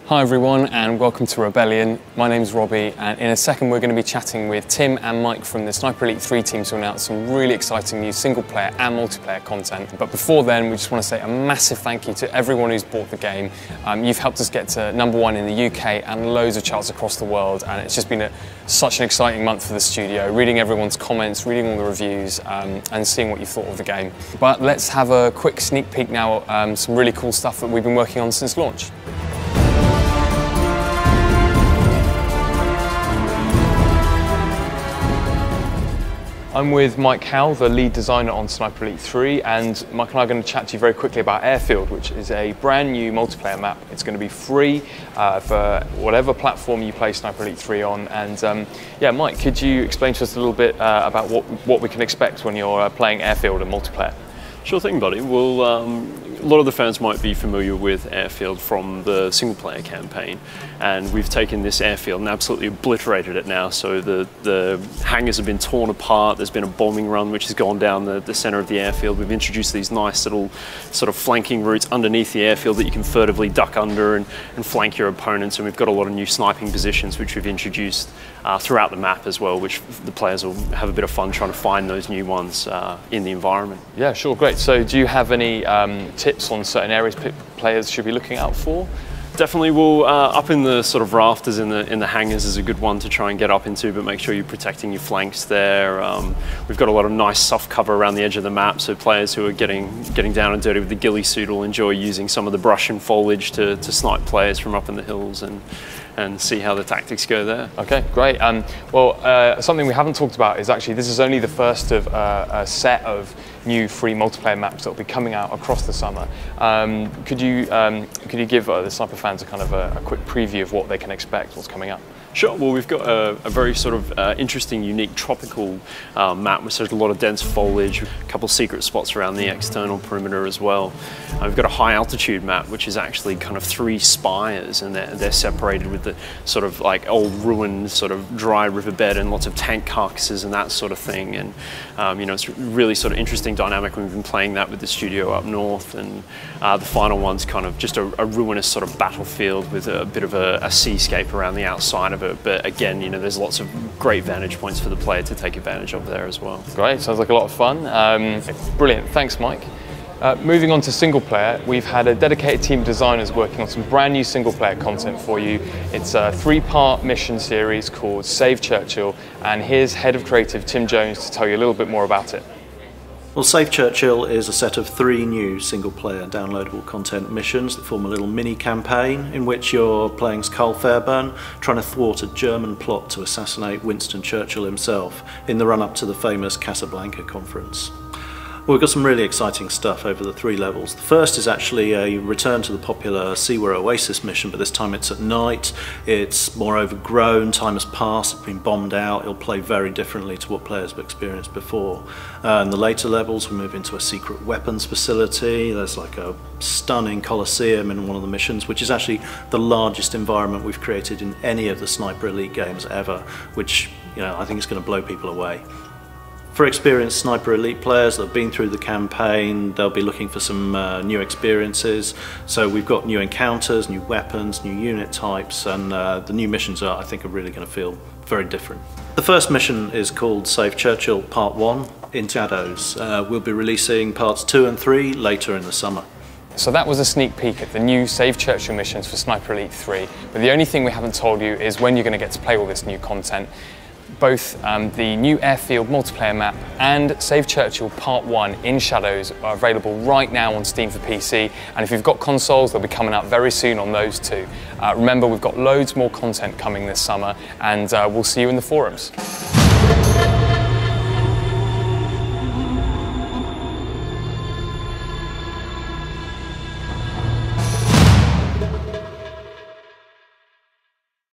Hi everyone and welcome to Rebellion. My name's Robbie and in a second we're going to be chatting with Tim and Mike from the Sniper Elite 3 team to announce some really exciting new single player and multiplayer content. But before then we just want to say a massive thank you to everyone who's bought the game. You've helped us get to #1 in the UK and loads of charts across the world, and it's just been such an exciting month for the studio, reading everyone's comments, reading all the reviews and seeing what you thought of the game. But let's have a quick sneak peek now at some really cool stuff that we've been working on since launch. I'm with Mike Howell, the lead designer on Sniper Elite 3, and Mike and I are going to chat to you very quickly about Airfield, which is a brand new multiplayer map. It's going to be free for whatever platform you play Sniper Elite 3 on. And yeah, Mike, could you explain to us a little bit about what we can expect when you're playing Airfield and multiplayer? Sure thing, buddy. Well, a lot of the fans might be familiar with Airfield from the single-player campaign, and we've taken this airfield and absolutely obliterated it now. So the hangars have been torn apart. There's been a bombing run which has gone down the center of the airfield. We've introduced these nice little sort of flanking routes underneath the airfield that you can furtively duck under and flank your opponents. And we've got a lot of new sniping positions which we've introduced throughout the map as well, which the players will have a bit of fun trying to find those new ones in the environment. Yeah, sure, great. So do you have any tips on certain areas players should be looking out for? Definitely, well, up in the sort of rafters in the hangars is a good one to try and get up into, but make sure you're protecting your flanks there. We've got a lot of nice soft cover around the edge of the map, so players who are getting down and dirty with the ghillie suit will enjoy using some of the brush and foliage to snipe players from up in the hills and see how the tactics go there. Okay, great. Well, something we haven't talked about is actually this is only the first of a set of new free multiplayer maps that will be coming out across the summer. Could you give the Sniper fans a kind of a quick preview of what they can expect, what's coming up? Sure. Well, we've got a very sort of interesting, unique tropical map with a lot of dense foliage, a couple secret spots around the external perimeter as well. We've got a high altitude map, which is actually kind of 3 spires, and they're separated with the sort of like old ruined sort of dry riverbed and lots of tank carcasses and that sort of thing. And you know, it's really sort of interesting dynamic. We've been playing that with the studio up north, and the final one's kind of just a ruinous sort of battlefield with a bit of a seascape around the outside of it. But again, you know, there's lots of great vantage points for the player to take advantage of there as well. Great, sounds like a lot of fun. Brilliant, thanks Mike. Moving on to single player, we've had a dedicated team of designers working on some brand new single player content for you. It's a 3-part mission series called Save Churchill, and here's Head of Creative Tim Jones to tell you a little bit more about it. Well, Save Churchill is a set of 3 new single-player downloadable content missions that form a little mini-campaign in which you're playing as Carl Fairbairn, trying to thwart a German plot to assassinate Winston Churchill himself in the run-up to the famous Casablanca conference. Well, we've got some really exciting stuff over the 3 levels. The first is actually a return to the popular Seaware Oasis mission, but this time it's at night. It's more overgrown, time has passed, it's been bombed out. It'll play very differently to what players have experienced before. In the later levels, we move into a secret weapons facility. There's like a stunning coliseum in one of the missions, which is actually the largest environment we've created in any of the Sniper Elite games ever, which, you know, I think is going to blow people away. For experienced Sniper Elite players that have been through the campaign, they'll be looking for some new experiences. So we've got new encounters, new weapons, new unit types, and the new missions I think are really going to feel very different. The first mission is called Save Churchill Part 1 in Shadows. We'll be releasing parts 2 and 3 later in the summer. So that was a sneak peek at the new Save Churchill missions for Sniper Elite 3. But the only thing we haven't told you is when you're going to get to play all this new content. Both the new Airfield multiplayer map and Save Churchill Part 1 in Shadows are available right now on Steam for PC, and if you've got consoles, they'll be coming out very soon on those too. Remember, we've got loads more content coming this summer, and we'll see you in the forums.